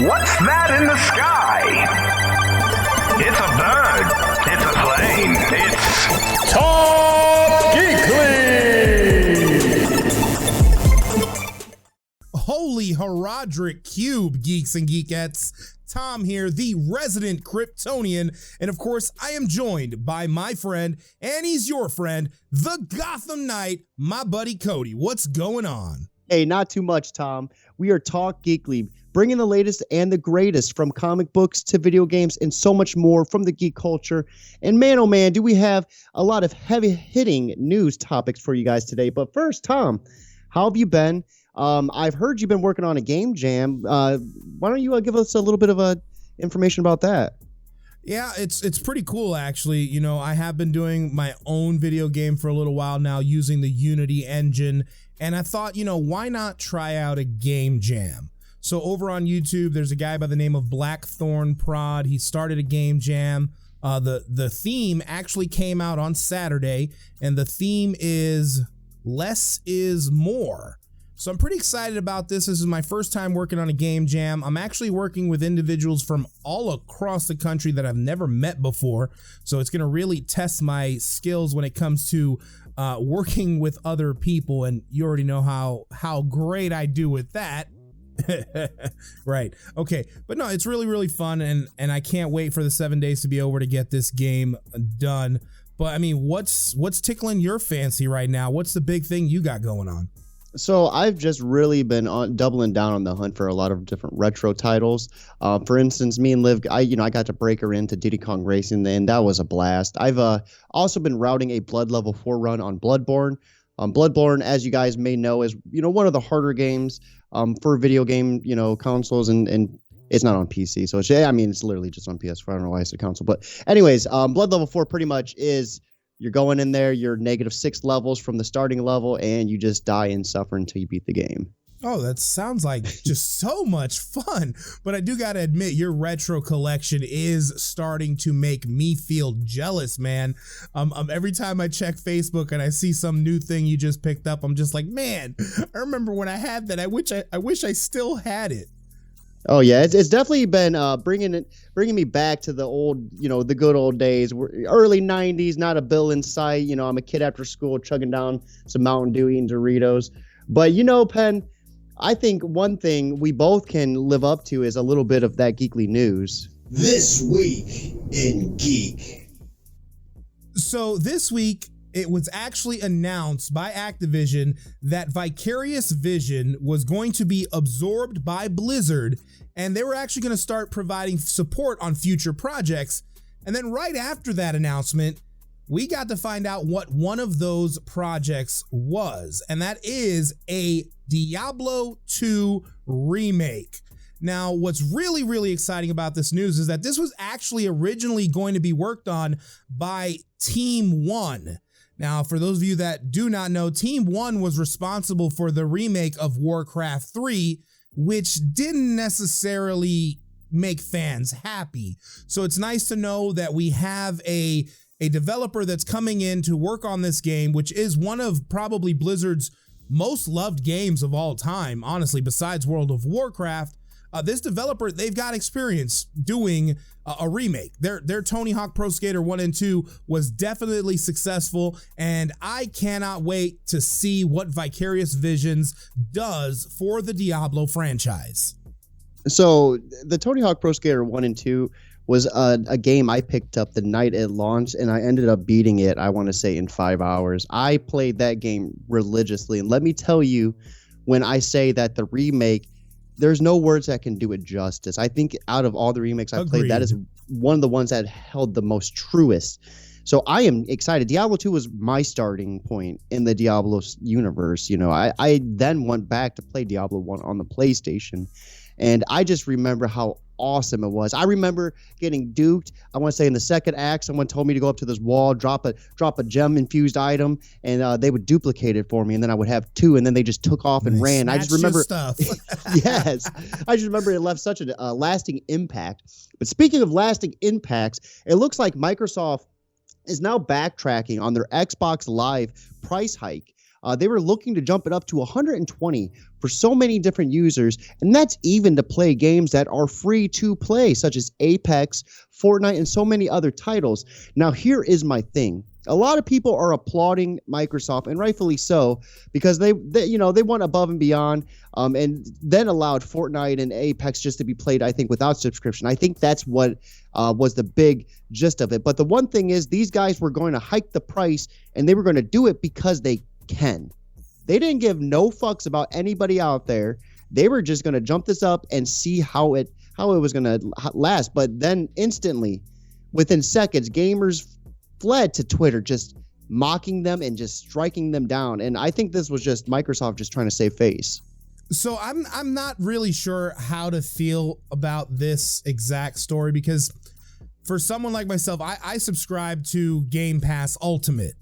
What's that in the sky? It's a bird. It's a plane. It's Talk Geekly! Holy Herodric Cube, geeks and geekettes. Tom here, the resident Kryptonian, and of course, I am joined by my friend, and he's your friend, the Gotham Knight, my buddy Cody. What's going on? Hey, not too much, Tom. We are Talk Geekly, bringing the latest and the greatest from comic books to video games and so much more from the geek culture. And man, oh man, do we have a lot of heavy-hitting news topics for you guys today. But first, Tom, how have you been? I've heard you've been working on a game jam. Why don't you give us a little bit of information about that? Yeah, it's pretty cool, actually. You know, I have been doing my own video game for a little while now using the Unity engine, and I thought, you know, why not try out a game jam? So over on YouTube, there's a guy by the name of Blackthorn Prod. He started a game jam. The theme actually came out on Saturday, and the theme is Less is More. So I'm pretty excited about this. This is my first time working on a game jam. I'm actually working with individuals from all across the country that I've never met before. So it's going to really test my skills when it comes to working with other people. And you already know how great I do with that. Right. Okay. But no, it's really, really fun. And I can't wait for the 7 days to be over to get this game done. But I mean, what's tickling your fancy right now? What's the big thing you got going on? So I've just really been doubling down on the hunt for a lot of different retro titles. For instance, me and Liv, I got to break her into Diddy Kong Racing, and that was a blast. I've also been routing a Blood Level 4 run on Bloodborne. Bloodborne, as you guys may know, is one of the harder games for video game consoles, and it's not on PC. So it's literally just on PS4. I don't know why it's a console, but anyways, Blood Level 4 pretty much is. You're going in there, you're -6 levels from the starting level, and you just die and suffer until you beat the game. Oh, that sounds like just so much fun. But I do got to admit, your retro collection is starting to make me feel jealous, man. Every time I check Facebook and I see some new thing you just picked up, I'm just like, man, I remember when I had that. I wish I still had it. Oh yeah, it's definitely been bringing me back to the old, the good old days, early '90s. Not a bill in sight. I'm a kid after school chugging down some Mountain Dew, eating Doritos. But Penn, I think one thing we both can live up to is a little bit of that geekly news. This week in Geek. So this week, it was actually announced by Activision that Vicarious Vision was going to be absorbed by Blizzard, and they were actually going to start providing support on future projects. And then right after that announcement, we got to find out what one of those projects was, and that is a Diablo 2 remake. Now, what's really, really exciting about this news is that this was actually originally going to be worked on by Team 1. Now, for those of you that do not know, Team 1 was responsible for the remake of Warcraft 3, which didn't necessarily make fans happy. So it's nice to know that we have a developer that's coming in to work on this game, which is one of probably Blizzard's most loved games of all time, honestly, besides World of Warcraft. This developer, they've got experience doing a remake. Their Tony Hawk Pro Skater 1 and 2 was definitely successful, and I cannot wait to see what Vicarious Visions does for the Diablo franchise. So the Tony Hawk Pro Skater 1 and 2 was a game I picked up the night it launched, and I ended up beating it, I want to say, in 5 hours. I played that game religiously, and let me tell you, when I say that the remake, there's no words that can do it justice. I think out of all the remakes I've played, that is one of the ones that held the most truest. So I am excited. Diablo 2 was my starting point in the Diablo universe. I then went back to play Diablo 1 on the PlayStation, and I just remember how awesome it was. I remember getting duped. I want to say in the second act, someone told me to go up to this wall, drop a gem infused item, and they would duplicate it for me, and then I would have 2, and then they just took off and ran. I just remember stuff. Yes, I just remember it left such a lasting impact. But speaking of lasting impacts, it looks like Microsoft is now backtracking on their Xbox Live price hike. They were looking to jump it up to 120 for so many different users, and that's even to play games that are free to play, such as Apex, Fortnite, and so many other titles. Now, here is my thing. A lot of people are applauding Microsoft, and rightfully so, because they went above and beyond, and then allowed Fortnite and Apex just to be played, I think, without subscription. I think that's what was the big gist of it. But the one thing is, these guys were going to hike the price, and they were going to do it because they can. They didn't give no fucks about anybody out there. They were just going to jump this up and see how it was going to last. But then instantly, within seconds, gamers fled to Twitter, just mocking them and just striking them down. And I think this was just Microsoft just trying to save face. So I'm not really sure how to feel about this exact story, because for someone like myself, I subscribe to Game Pass Ultimate,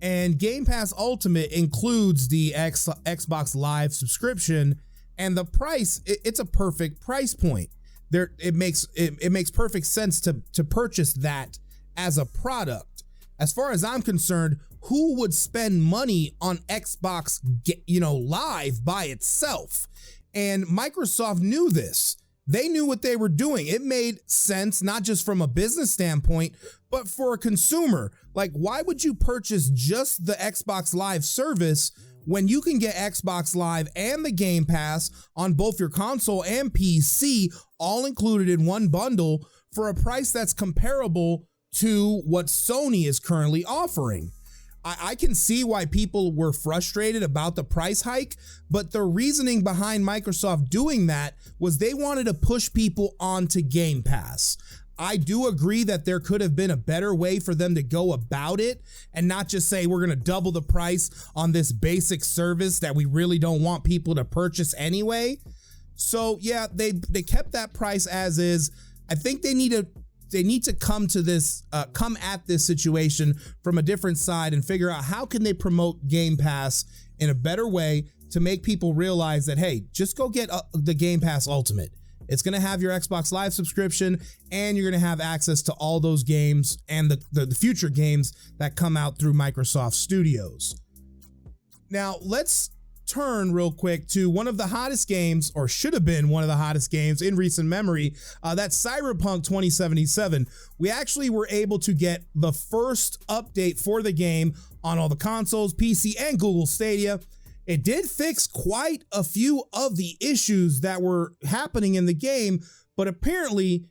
and Game Pass Ultimate includes the Xbox Live subscription, and the price, it's a perfect price point. It makes perfect sense to purchase that as a product. As far as I'm concerned, who would spend money on Xbox, Live by itself? And Microsoft knew this. They knew what they were doing. It made sense, not just from a business standpoint, but for a consumer. Like, why would you purchase just the Xbox Live service when you can get Xbox Live and the Game Pass on both your console and PC, all included in one bundle for a price that's comparable to what Sony is currently offering? I can see why people were frustrated about the price hike, but the reasoning behind Microsoft doing that was they wanted to push people onto Game Pass. I do agree that there could have been a better way for them to go about it and not just say we're going to double the price on this basic service that we really don't want people to purchase anyway. So yeah, they kept that price as is. I think they need to come at this situation from a different side and figure out how can they promote Game Pass in a better way to make people realize that, hey, just go get the Game Pass Ultimate. It's going to have your Xbox Live subscription, and you're going to have access to all those games and the future games that come out through Microsoft Studios. Now, let's turn real quick to one of the hottest games, or should have been one of the hottest games in recent memory. That's Cyberpunk 2077. We actually were able to get the first update for the game on all the consoles, PC, and Google Stadia. It did fix quite a few of the issues that were happening in the game, but apparently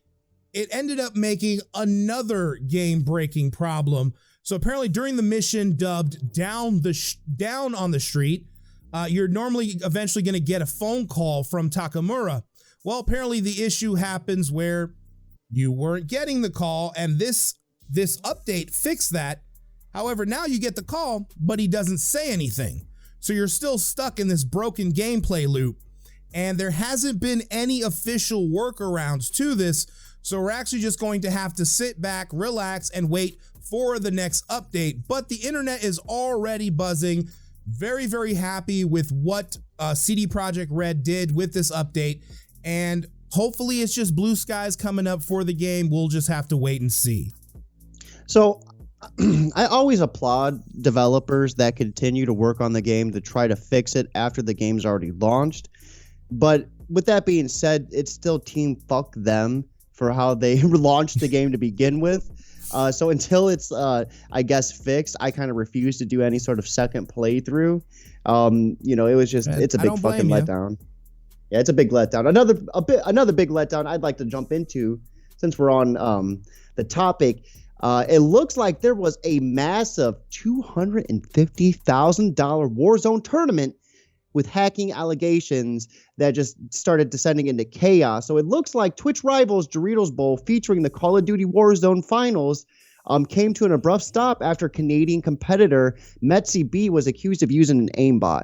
it ended up making another game-breaking problem. So apparently during the mission dubbed Down on the Street, you're normally eventually going to get a phone call from Takamura. Well, apparently the issue happens where you weren't getting the call, and this update fixed that. However, now you get the call, but he doesn't say anything. So you're still stuck in this broken gameplay loop, and there hasn't been any official workarounds to this. So we're actually just going to have to sit back, relax, and wait for the next update. But the internet is already buzzing. Very, very happy with what CD Projekt Red did with this update, and hopefully it's just blue skies coming up for the game. We'll just have to wait and see. So I always applaud developers that continue to work on the game to try to fix it after the game's already launched. But with that being said, it's still team fuck them for how they launched the game to begin with. So until it's, I guess, fixed, I kind of refuse to do any sort of second playthrough. It was just, it's a big fucking letdown. Yeah, it's a big letdown. Another big letdown I'd like to jump into, since we're on the topic. It looks like there was a massive $250,000 Warzone tournament with hacking allegations that just started descending into chaos. So it looks like Twitch Rivals Doritos Bowl, featuring the Call of Duty Warzone finals, came to an abrupt stop after Canadian competitor Metzi B was accused of using an aimbot.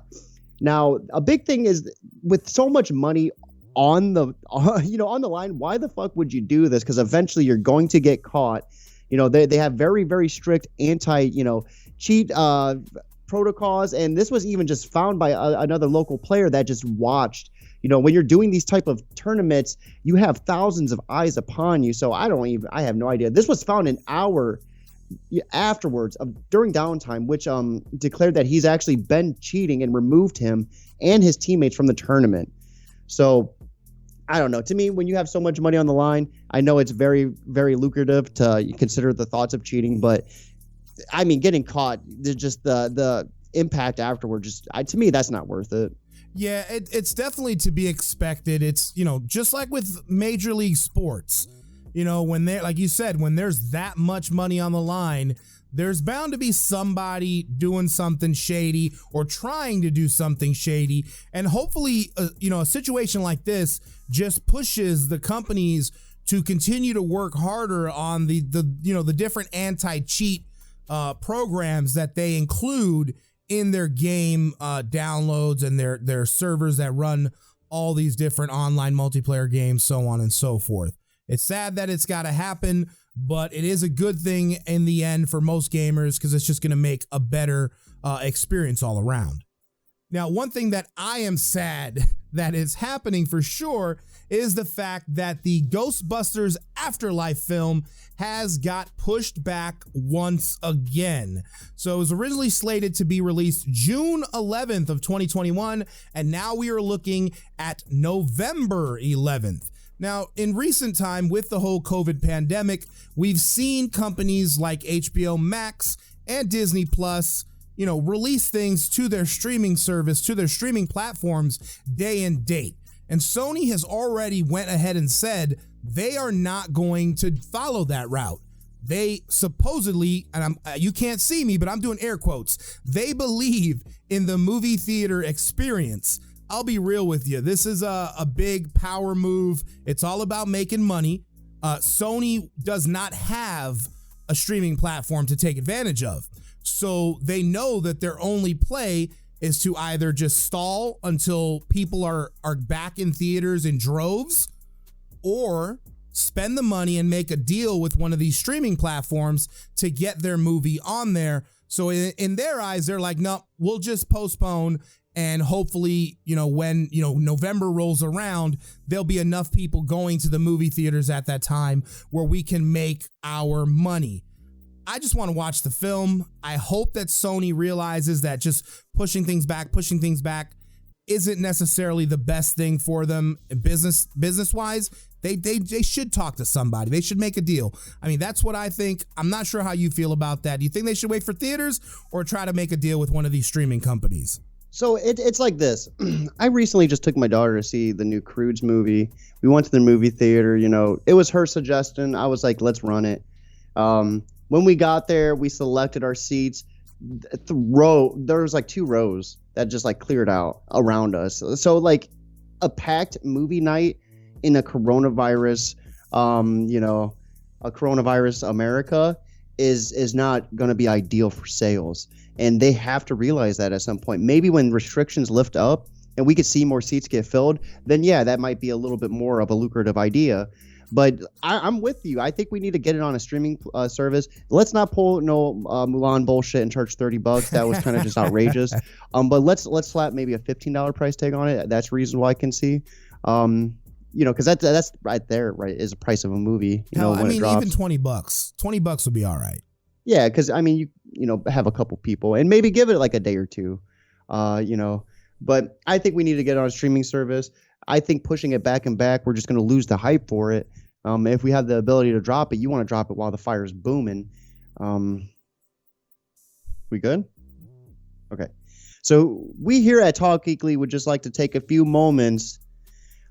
Now, a big thing is, with so much money on the line, why the fuck would you do this? Because eventually you're going to get caught. They have very, very strict cheat protocols, and this was even just found by another local player that just watched. When you're doing these type of tournaments, you have thousands of eyes upon you. So I have no idea. This was found an hour afterwards, during downtime, which declared that he's actually been cheating and removed him and his teammates from the tournament. So I don't know. To me, when you have so much money on the line, I know it's very, very lucrative to consider the thoughts of cheating, but I mean, getting caught, just the impact afterward, to me, that's not worth it. Yeah, it's definitely to be expected. It's, just like with Major League Sports, when like you said, when there's that much money on the line, there's bound to be somebody doing something shady or trying to do something shady. And hopefully, a situation like this just pushes the companies to continue to work harder on the different anti-cheat programs that they include in their game downloads and their servers that run all these different online multiplayer games, so on and so forth. It's sad that it's got to happen, but it is a good thing in the end for most gamers because it's just going to make a better experience all around. Now, one thing that I am sad that is happening for sure is the fact that the Ghostbusters Afterlife film has got pushed back once again. So it was originally slated to be released June 11th of 2021, and now we are looking at November 11th. Now, in recent time, with the whole COVID pandemic, we've seen companies like HBO Max and Disney Plus, release things to their streaming service, to their streaming platforms day and date. And Sony has already went ahead and said they are not going to follow that route. They supposedly, and you can't see me, but I'm doing air quotes, they believe in the movie theater experience. I'll be real with you. This is a big power move. It's all about making money. Sony does not have a streaming platform to take advantage of. So they know that their only play is to either just stall until people are back in theaters in droves, or spend the money and make a deal with one of these streaming platforms to get their movie on there. So in their eyes, they're like, no, we'll just postpone. And hopefully, when, November rolls around, there'll be enough people going to the movie theaters at that time where we can make our money. I just want to watch the film. I hope that Sony realizes that just pushing things back isn't necessarily the best thing for them business wise. They should talk to somebody. They should make a deal. I mean, that's what I think. I'm not sure how you feel about that. Do you think they should wait for theaters or try to make a deal with one of these streaming companies? So it's like this. I recently just took my daughter to see the new Croods there. We went to the movie theater. It was her suggestion. I was like, let's run it. When we got there, we selected our seats. There was like 2 rows that just like cleared out around us. So like a packed movie night in a coronavirus, a coronavirus America is not going to be ideal for sales. And they have to realize that at some point. Maybe when restrictions lift up and we could see more seats get filled, then yeah, that might be a little bit more of a lucrative idea. But I'm with you. I think we need to get it on a streaming service. Let's not pull Mulan bullshit and charge $30. That was kind of just outrageous. But let's slap maybe a $15 price tag on it. That's reasonable, I can see. Because that's right there, right, is the price of a movie. When it drops. Even $20 would be all right. Yeah, because I mean, you have a couple people and maybe give it like a day or two, But I think we need to get on a streaming service. I think pushing it back, we're just going to lose the hype for it. If we have the ability to drop it, you want to drop it while the fire's booming. We good? Okay. So we here at Talk Geekly would just like to take a few moments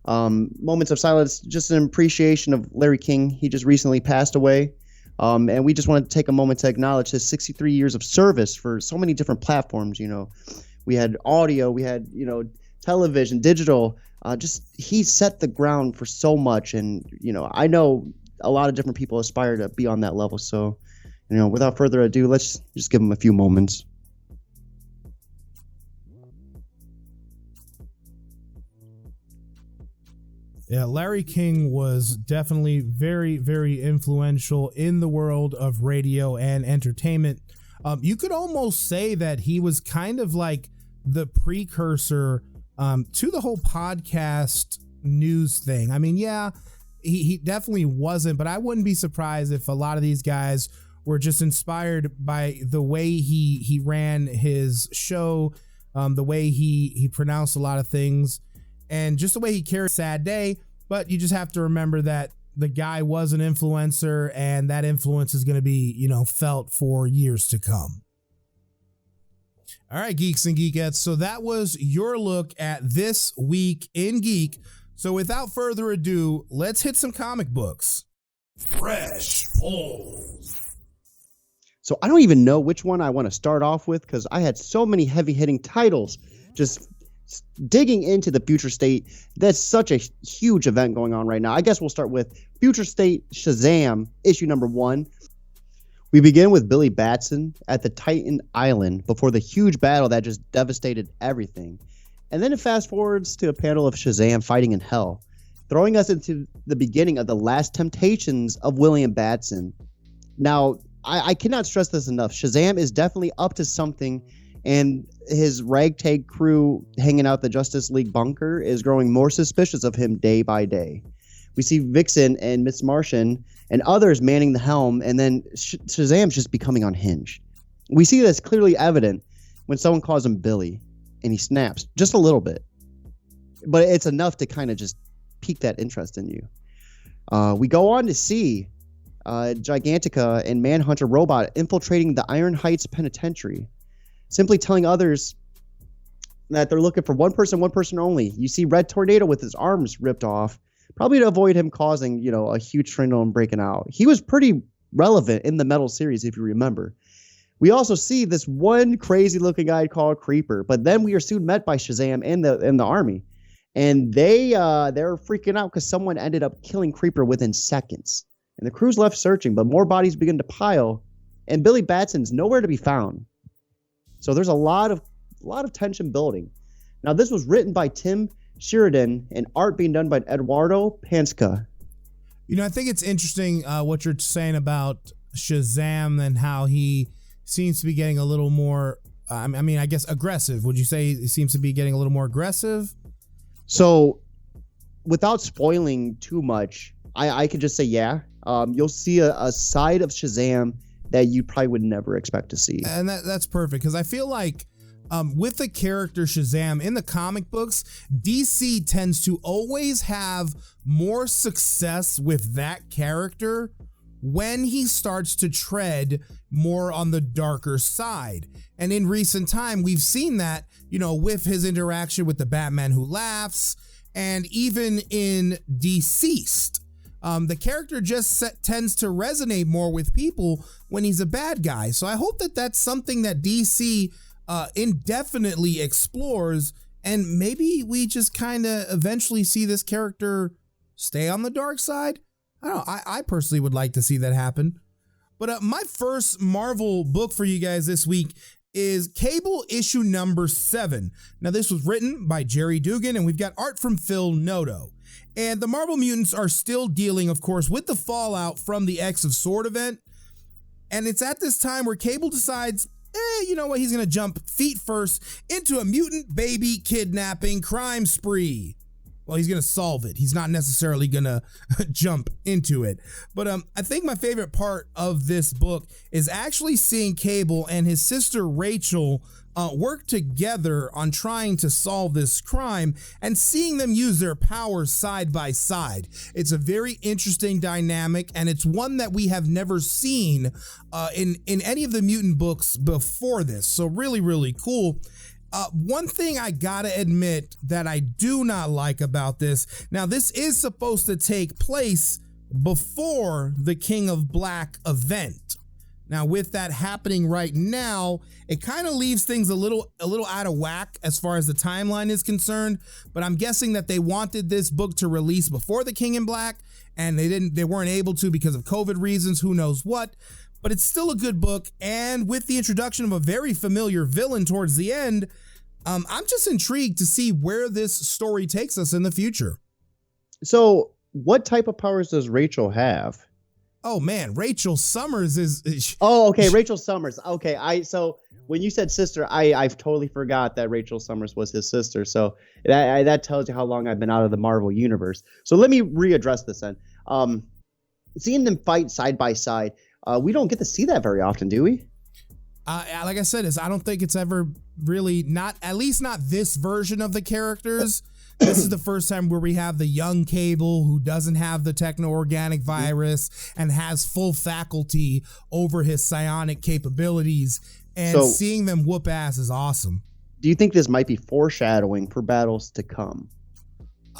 of silence, just an appreciation of Larry King. He just recently passed away. And we just wanted to take a moment to acknowledge his 63 years of service for so many different platforms. We had audio, we had, television, digital. He set the ground for so much. And, I know a lot of different people aspire to be on that level. So, without further ado, let's just give him a few moments. Yeah, Larry King was definitely very, very influential in the world of radio and entertainment. You could almost say that he was kind of like the precursor to the whole podcast news thing. I mean, yeah, he definitely wasn't, but I wouldn't be surprised if a lot of these guys were just inspired by the way he ran his show, the way he pronounced a lot of things, and just the way he carried a sad day. But you just have to remember that the guy was an influencer, and that influence is going to be, felt for years to come. All right, geeks and geekettes. So that was your look at This Week in Geek. So without further ado, let's hit some comic books. Fresh polls. So I don't even know which one I want to start off with because I had so many heavy-hitting titles just digging into the Future State. That's such a huge event going on right now. I guess we'll start with Future State Shazam, issue number 1. We begin with Billy Batson at the Titan Island before the huge battle that just devastated everything. And then it fast forwards to a panel of Shazam fighting in hell, throwing us into the beginning of the last temptations of William Batson. Now, I cannot stress this enough. Shazam is definitely up to something, and his ragtag crew hanging out the Justice League bunker is growing more suspicious of him day by day. We see Vixen and Miss Martian and others manning the helm, and then Shazam's just becoming unhinged. We see this clearly evident when someone calls him Billy, and he snaps just a little bit. But it's enough to kind of just pique that interest in you. We go on to see Gigantica and Manhunter Robot infiltrating the Iron Heights Penitentiary, simply telling others that they're looking for one person only. You see Red Tornado with his arms ripped off, probably to avoid him causing, a huge tornado and breaking out. He was pretty relevant in the Metal series, if you remember. We also see this one crazy-looking guy called Creeper, but then we are soon met by Shazam and the army, and they're freaking out because someone ended up killing Creeper within seconds. And the crew's left searching, but more bodies begin to pile, and Billy Batson's nowhere to be found. So there's a lot of tension building. Now, this was written by Tim Sheridan and art being done by Eduardo Panska. I think it's interesting what you're saying about Shazam and how he seems to be getting a little more, I guess, aggressive. Would you say he seems to be getting a little more aggressive? So, without spoiling too much, I could just say, yeah. You'll see a side of Shazam that you probably would never expect to see. And that's perfect, because I feel like with the character Shazam in the comic books, DC tends to always have more success with that character when he starts to tread more on the darker side. And in recent time, we've seen that, with his interaction with the Batman Who Laughs, and even in Deceased. The character just tends to resonate more with people when he's a bad guy. So I hope that that's something that DC indefinitely explores, and maybe we just kind of eventually see this character stay on the dark side. I don't know. I personally would like to see that happen. But my first Marvel book for you guys this week is Cable issue number 7. Now, this was written by Jerry Dugan, and we've got art from Phil Noto. And the Marvel Mutants are still dealing, of course, with the fallout from the X of Sword event. And it's at this time where Cable decides, you know what, he's going to jump feet first into a mutant baby kidnapping crime spree. Well, he's going to solve it. He's not necessarily going to jump into it. But I think my favorite part of this book is actually seeing Cable and his sister Rachel work together on trying to solve this crime, and seeing them use their powers side by side. It's a very interesting dynamic, and it's one that we have never seen in any of the mutant books before this. So really, really cool. One thing I gotta admit that I do not like about this, now this is supposed to take place before the King of Black event. Now, with that happening right now, it kind of leaves things a little out of whack as far as the timeline is concerned. But I'm guessing that they wanted this book to release before the King in Black, and they weren't able to because of COVID reasons, who knows what. But it's still a good book, and with the introduction of a very familiar villain towards the end, I'm just intrigued to see where this story takes us in the future. So, what type of powers does Rachel have? Oh man, Rachel Summers is Oh, okay, Rachel Summers. Okay, so when you said sister, I've totally forgot that Rachel Summers was his sister. So that tells you how long I've been out of the Marvel universe. So let me readdress this then. Seeing them fight side by side, We don't get to see that very often, do we? Like I said, I don't think it's ever really at least not this version of the characters. This is the first time where we have the young Cable who doesn't have the techno-organic virus and has full faculty over his psionic capabilities. And seeing them whoop ass is awesome. Do you think this might be foreshadowing for battles to come?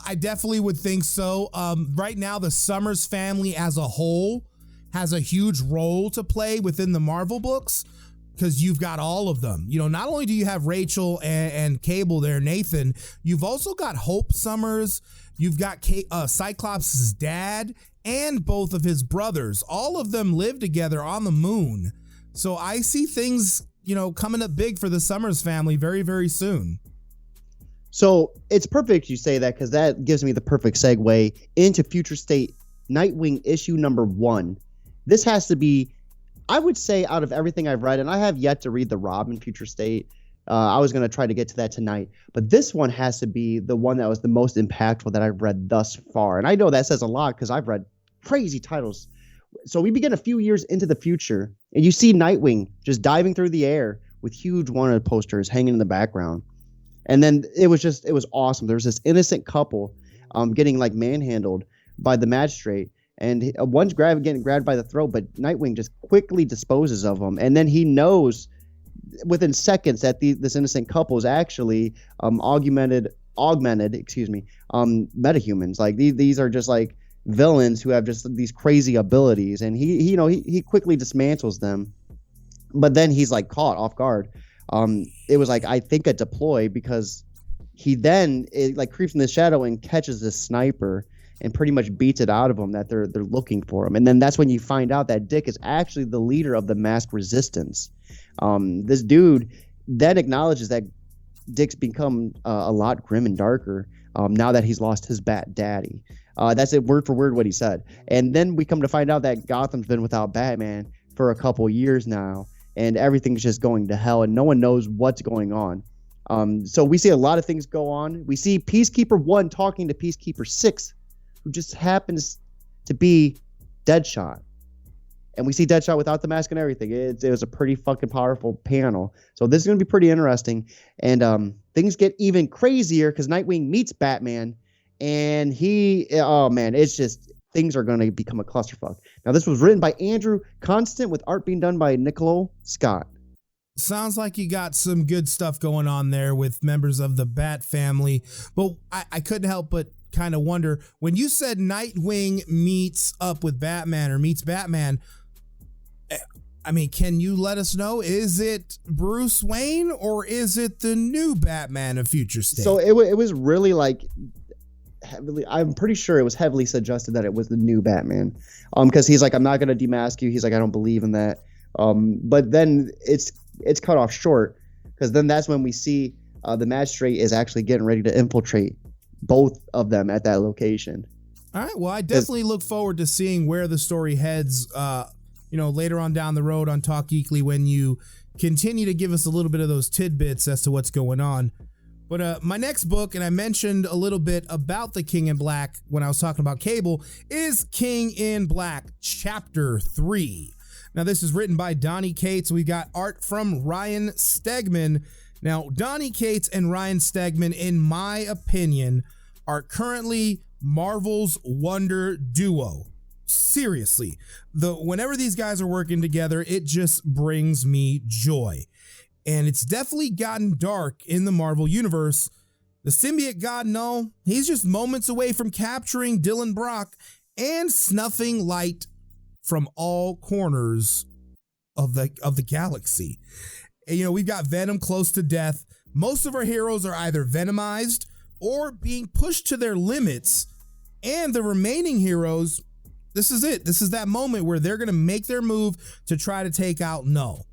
I definitely would think so. Right now, the Summers family as a whole has a huge role to play within the Marvel books, because you've got all of them. You know, not only do you have Rachel and Cable there, Nathan, you've also got Hope Summers, you've got Cyclops' dad, and both of his brothers. All of them live together on the moon. So I see things, coming up big for the Summers family very, very soon. So it's perfect you say that, because that gives me the perfect segue into Future State Nightwing issue number 1. This has to be, I would say, out of everything I've read, and I have yet to read the Robin Future State. I was going to try to get to that tonight, but this one has to be the one that was the most impactful that I've read thus far. And I know that says a lot because I've read crazy titles. So we begin a few years into the future, and you see Nightwing just diving through the air with huge wanted posters hanging in the background. And then it was awesome. There was this innocent couple getting like manhandled by the magistrate. And one's getting grabbed by the throat, but Nightwing just quickly disposes of them. And then he knows within seconds that this innocent couple is actually augmented, metahumans. Like these are just like villains who have just these crazy abilities. And he quickly dismantles them. But then he's like caught off guard. It was like, I think a deploy, because he then creeps in the shadow and catches the sniper and pretty much beats it out of them that they're looking for him. And then that's when you find out that Dick is actually the leader of the masked resistance. This dude then acknowledges that Dick's become a lot grim and darker now that he's lost his Bat Daddy. That's it, word for word what he said. And then we come to find out that Gotham's been without Batman for a couple years now, and everything's just going to hell, and no one knows what's going on. So we see a lot of things go on. We see Peacekeeper 1 talking to Peacekeeper 6, who just happens to be Deadshot. And we see Deadshot without the mask and everything. It was a pretty fucking powerful panel. So this is going to be pretty interesting. And things get even crazier because Nightwing meets Batman. And it's just, things are going to become a clusterfuck. Now, this was written by Andrew Constant with art being done by Nicolo Scott. Sounds like you got some good stuff going on there with members of the Bat family. But I couldn't help but kind of wonder, when you said Nightwing meets up with Batman or meets Batman, I mean, can you let us know, is it Bruce Wayne or is it the new Batman of Future State? So it was really like heavily, I'm pretty sure it was heavily suggested that it was the new Batman, because he's like, I'm not going to demask you. He's like, I don't believe in that. But then it's cut off short, because then that's when we see the magistrate is actually getting ready to infiltrate both of them at that location. All right. Well, I definitely look forward to seeing where the story heads, later on down the road on Talk Geekly, when you continue to give us a little bit of those tidbits as to what's going on. But my next book, and I mentioned a little bit about the King in Black when I was talking about Cable, is King in Black Chapter 3. Now, this is written by Donny Cates. We got art from Ryan Stegman. Now, Donny Cates and Ryan Stegman, in my opinion, are currently Marvel's wonder duo. Seriously, whenever these guys are working together, it just brings me joy. And it's definitely gotten dark in the Marvel universe. The symbiote god, no, he's just moments away from capturing Dylan Brock and snuffing light from all corners of the galaxy. And, we've got Venom close to death. Most of our heroes are either venomized or being pushed to their limits. And the remaining heroes, this is it. This is that moment where they're going to make their move to try to take out Null.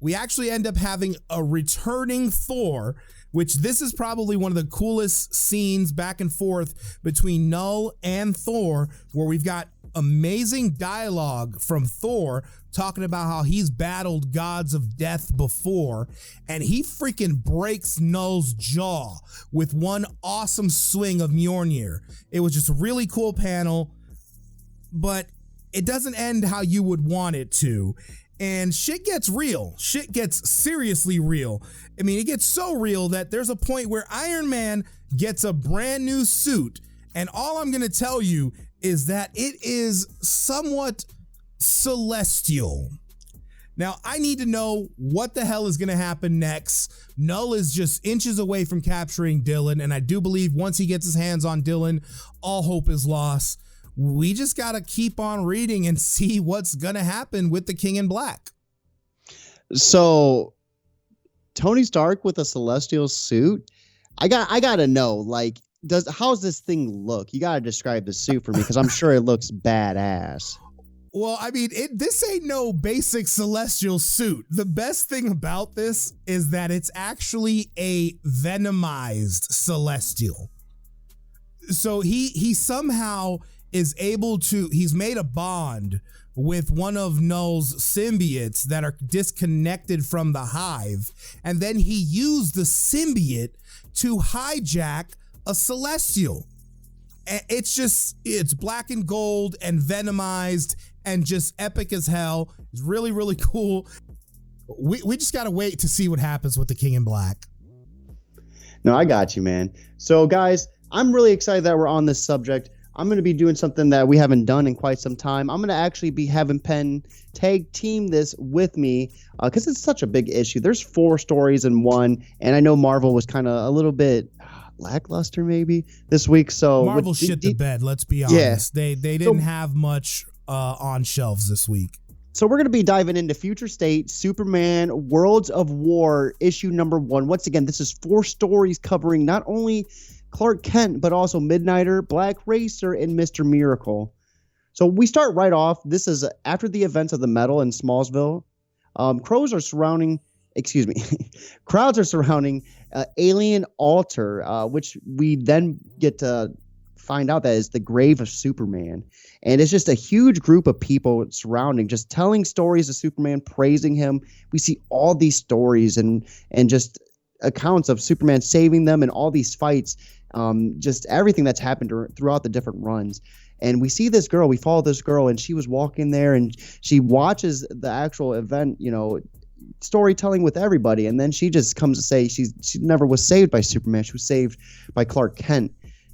We actually end up having a returning Thor, which this is probably one of the coolest scenes back and forth between Null and Thor, where we've got amazing dialogue from Thor talking about how he's battled gods of death before, and he freaking breaks Null's jaw with one awesome swing of Mjolnir. It was just a really cool panel, but it doesn't end how you would want it to. And shit gets real. Shit gets seriously real. I mean, it gets so real that there's a point where Iron Man gets a brand new suit. And all I'm going to tell you is that it is somewhat celestial. Now, I need to know what the hell is going to happen next. Null is just inches away from capturing Dylan, and I do believe once he gets his hands on Dylan, all hope is lost. We just got to keep on reading and see what's going to happen with the King in Black. So, Tony Stark with a celestial suit? I got to know, like, how's this thing look? You got to describe the suit for me, because I'm sure it looks badass. Well, I mean, this ain't no basic celestial suit. The best thing about this is that it's actually a venomized celestial. So he somehow is able to, he's made a bond with one of Null's symbiotes that are disconnected from the hive. And then he used the symbiote to hijack a celestial. It's black and gold and venomized and just epic as hell. It's really, really cool. We just got to wait to see what happens with the King in Black. No, I got you, man. So, guys, I'm really excited that we're on this subject. I'm going to be doing something that we haven't done in quite some time. I'm going to actually be having Penn tag team this with me because it's such a big issue. There's 4 stories in one, and I know Marvel was kind of a little bit lackluster maybe this week. So Marvel shit the bed, let's be honest. Yeah. They didn't have much on shelves this week. So we're going to be diving into Future State, Superman, Worlds of War, issue number 1. Once again, this is 4 stories covering not only Clark Kent, but also Midnighter, Black Racer, and Mr. Miracle. So we start right off. This is after the events of the Metal in Smallsville. Crowds are surrounding Alien Altar, which we then get to find out that is the grave of Superman. And it's just a huge group of people surrounding, just telling stories of Superman, praising him. We see all these stories and just accounts of Superman saving them and all these fights, just everything that's happened throughout the different runs. And we see this girl, we follow this girl, and she was walking there and she watches the actual event, storytelling with everybody. And then she just comes to say she never was saved by Superman. She was saved by Clark Kent.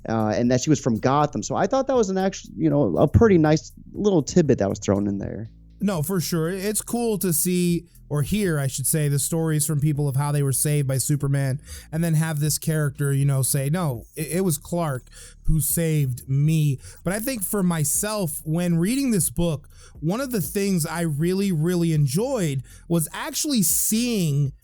And that she was from Gotham. So I thought that was an actual, a pretty nice little tidbit that was thrown in there. No, for sure. It's cool to see, or hear, I should say, the stories from people of how they were saved by Superman, and then have this character, say, no, it was Clark who saved me. But I think for myself, when reading this book, one of the things I really, really enjoyed was actually seeing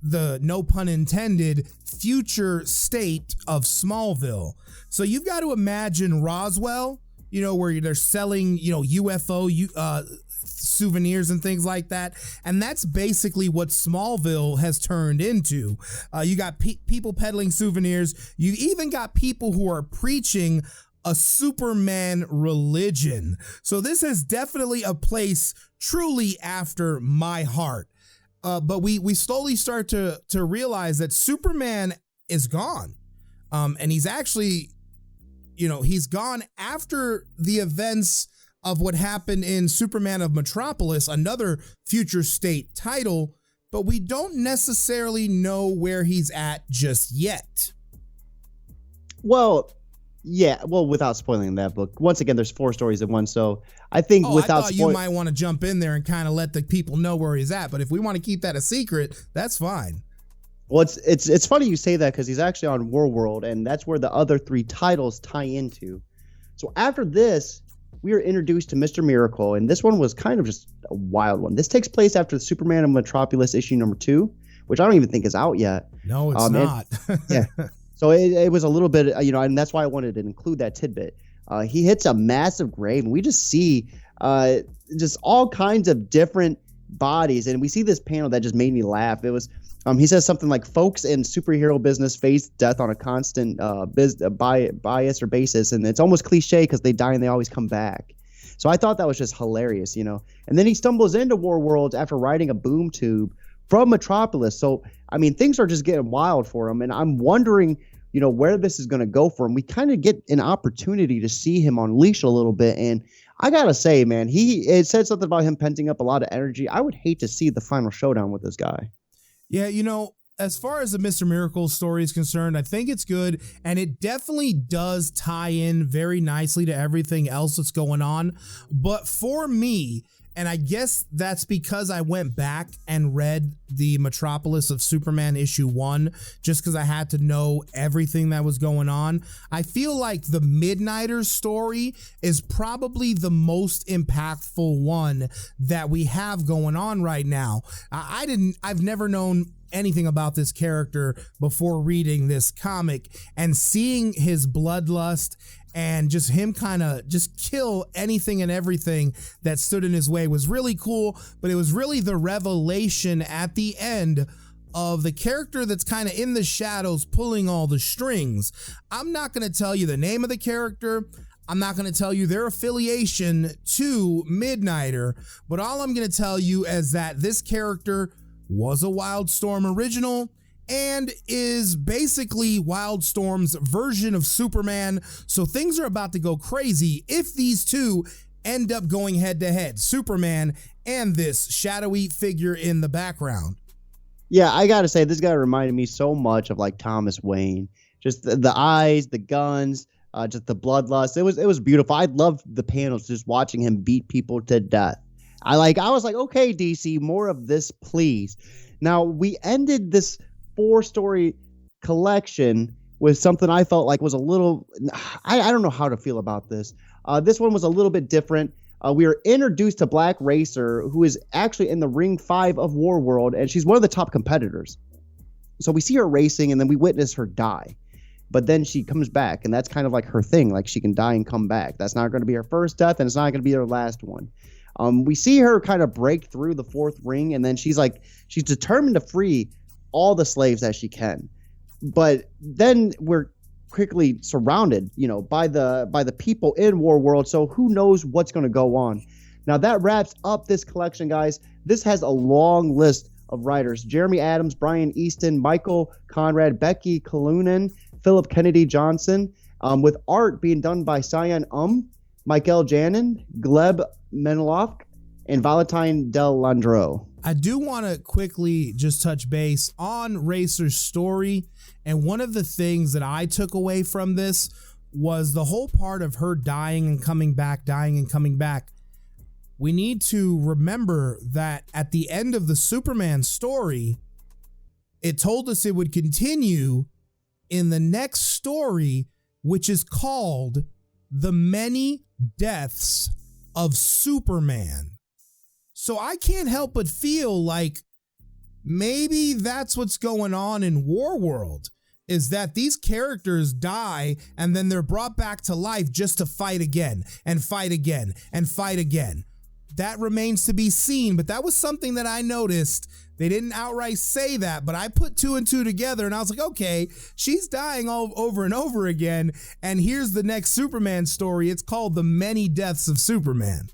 the, no pun intended, future state of Smallville. So you've got to imagine Roswell, where they're selling, UFO souvenirs and things like that. And that's basically what Smallville has turned into. You got people peddling souvenirs. You even got people who are preaching a Superman religion. So this is definitely a place truly after my heart. But we slowly start to realize that Superman is gone. And he's actually, he's gone after the events of what happened in Superman of Metropolis, another future state title, but we don't necessarily know where he's at just yet. Well, yeah, without spoiling that book. Once again, there's 4 stories in one, so I think I thought you might want to jump in there and kind of let the people know where he's at, but if we want to keep that a secret, that's fine. Well, it's funny you say that because he's actually on World, and that's where the other 3 titles tie into. So after this, we are introduced to Mr. Miracle, and this one was kind of just a wild one. This takes place after the Superman of Metropolis issue number 2, which I don't even think is out yet. No, it's not. Yeah. So it was a little bit, and that's why I wanted to include that tidbit. He hits a massive grave, and we just see just all kinds of different bodies. And we see this panel that just made me laugh. It was, he says something like, folks in superhero business face death on a constant bias or basis. And it's almost cliche because they die and they always come back. So I thought that was just hilarious, And then he stumbles into Worlds after riding a boom tube from Metropolis. So, things are just getting wild for him. And I'm wondering, where this is going to go for him. We kind of get an opportunity to see him unleash a little bit. And I gotta say, man, it said something about him penting up a lot of energy. I would hate to see the final showdown with this guy. Yeah, as far as the Mr. Miracle story is concerned, I think it's good, and it definitely does tie in very nicely to everything else that's going on. But for me, and I guess that's because I went back and read the Metropolis of Superman issue 1, just because I had to know everything that was going on. I feel like the Midnighter story is probably the most impactful one that we have going on right now. I've never known anything about this character before reading this comic, and seeing his bloodlust and just him kind of just kill anything and everything that stood in his way was really cool. But it was really the revelation at the end of the character that's kind of in the shadows pulling all the strings. I'm not going to tell you the name of the character. I'm not going to tell you their affiliation to Midnighter, but all I'm going to tell you is that this character was a Wildstorm original and is basically Wildstorm's version of Superman. So things are about to go crazy if these two end up going head to head, Superman and this shadowy figure in the background. Yeah, I gotta say, this guy reminded me so much of like Thomas Wayne. Just the eyes, the guns, just the bloodlust. It was beautiful. I loved the panels, just watching him beat people to death. I was like, okay, DC, more of this, please. Now, we ended this 4-story collection with something I felt like was a little, I don't know how to feel about this. This one was a little bit different. We were introduced to Black Racer, who is actually in the Ring 5 of Warworld, and she's one of the top competitors. So we see her racing, and then we witness her die. But then she comes back, and that's kind of like her thing. Like, she can die and come back. That's not going to be her first death, and it's not going to be her last one. We see her kind of break through the 4th ring, and then she's determined to free all the slaves that she can. But then we're quickly surrounded, by the people in Warworld. So who knows what's going to go on? Now that wraps up this collection, guys. This has a long list of writers: Jeremy Adams, Brian Easton, Michael Conrad, Becky Kalunen, Philip Kennedy Johnson, with art being done by Cyan Michael Janin, Gleb Menilov, and Valentine Del Landro. I do want to quickly just touch base on Racer's story. And one of the things that I took away from this was the whole part of her dying and coming back, dying and coming back. We need to remember that at the end of the Superman story, it told us it would continue in the next story, which is called The Many Deaths of Superman. So I can't help but feel like maybe that's what's going on in Warworld, is that these characters die and then they're brought back to life just to fight again and fight again and fight again. That remains to be seen, but that was something that I noticed. They didn't outright say that, but I put 2 and 2 together and I was like, okay, she's dying all over and over again. And here's the next Superman story. It's called The Many Deaths of Superman.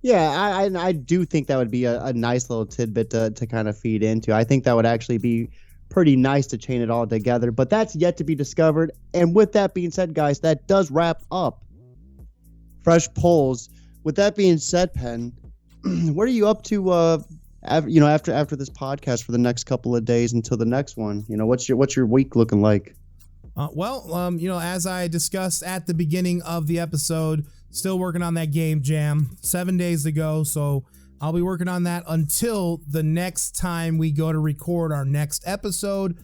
Yeah, I do think that would be a nice little tidbit to kind of feed into. I think that would actually be pretty nice to chain it all together, but that's yet to be discovered. And with that being said, guys, that does wrap up Fresh Polls. With that being said, Penn, what are you up to after this podcast for the next couple of days until the next one? What's your week looking like? As I discussed at the beginning of the episode, still working on that game jam. 7 days to go, so I'll be working on that until the next time we go to record our next episode.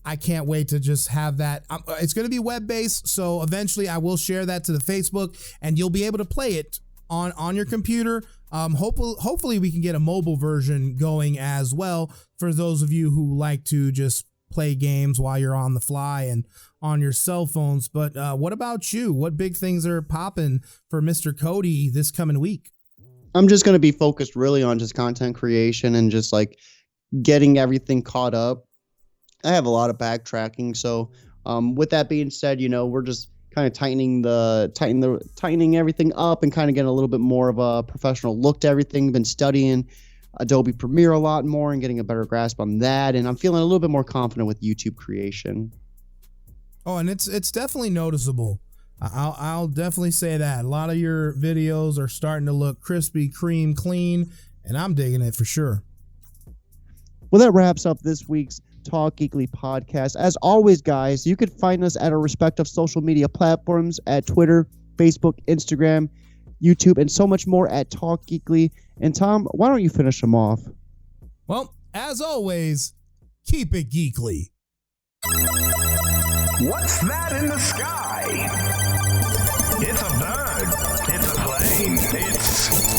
I can't wait to just have that. It's going to be web-based, so eventually I will share that to the Facebook, and you'll be able to play it on your computer. Hopefully we can get a mobile version going as well for those of you who like to just play games while you're on the fly and on your cell phones. But what about you? What big things are popping for Mr. Cody this coming week? I'm just going to be focused really on just content creation and just like getting everything caught up. I have a lot of backtracking. So with that being said, we're just kind of tightening everything up and kind of getting a little bit more of a professional look to everything. Been studying Adobe Premiere a lot more and getting a better grasp on that. And I'm feeling a little bit more confident with YouTube creation. Oh, and it's definitely noticeable. I'll definitely say that. A lot of your videos are starting to look crispy, cream, clean, and I'm digging it for sure. Well, that wraps up this week's Talk Geekly podcast. As always, guys, you can find us at our respective social media platforms at Twitter, Facebook, Instagram, YouTube, and so much more at Talk Geekly. And Tom, why don't you finish them off? Well, as always, keep it geekly. What's that in the sky? It's a bird. It's a plane. It's